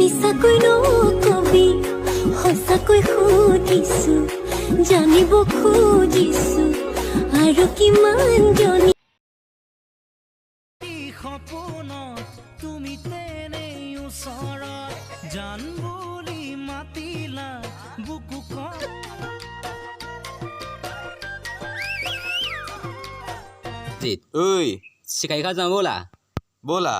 মিছাকৈ নকবি সঁচাকৈ সুধিছো জানিব খুজিছো আৰু কিমান জনি সপোনত তুমি তেনেই ওচৰত জান বুলি মাতিলা বুকু ঐ চিকাৰী খাই যাওঁ ব'লা ব'লা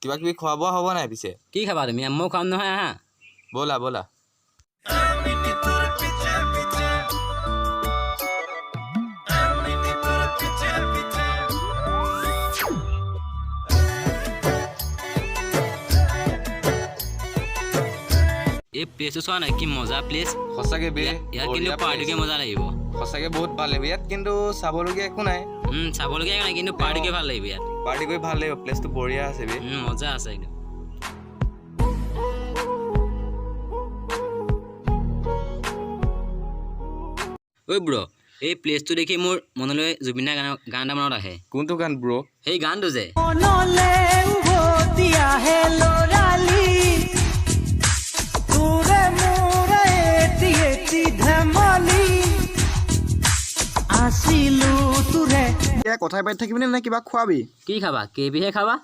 কিবা কিবি খোৱা বোৱা হ'ব নাই পিছে কি খাবা তুমি মই খাম নহয় আহা ব'লা ব'লা এই প্লেচটো চোৱা নাই কি মজা প্লেচ সঁচাকে বে ইয়াত কিন্তু পাৰ্টিকে মজা লাগিব সঁচাকে বহুত ভাল লাগিব ইয়াত কিন্তু চাবলগীয়া একো নাই চাবলগীয়া একো নাই কিন্তু পাৰ্টিকে ভাল লাগিব ইয়াত পাৰ্টি কৰি ভাল লাগিব প্লেচটো বঢ়িয়া আছে বে মজা আছে একদম ঐ ব্ৰ এই প্লেচটো দেখি মোৰ মনলৈ জুবিন দাৰ গান এটা মনত আহে কোনটো গান ব্ৰ সেই গানটো যে মনলে উভতি আহে লৰালি তোৰে মোৰে এটি ধেমালি আছিলো তোৰে কথাই পাতি থাকিবিনে নে কিবা খোৱাবি কি খাবা কেবিহে খাবা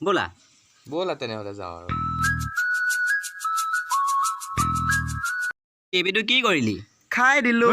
ব'লা ব'লা তেনেহ'লে যাওঁ আৰু কেবিটো কি কৰিলি খাই দিলো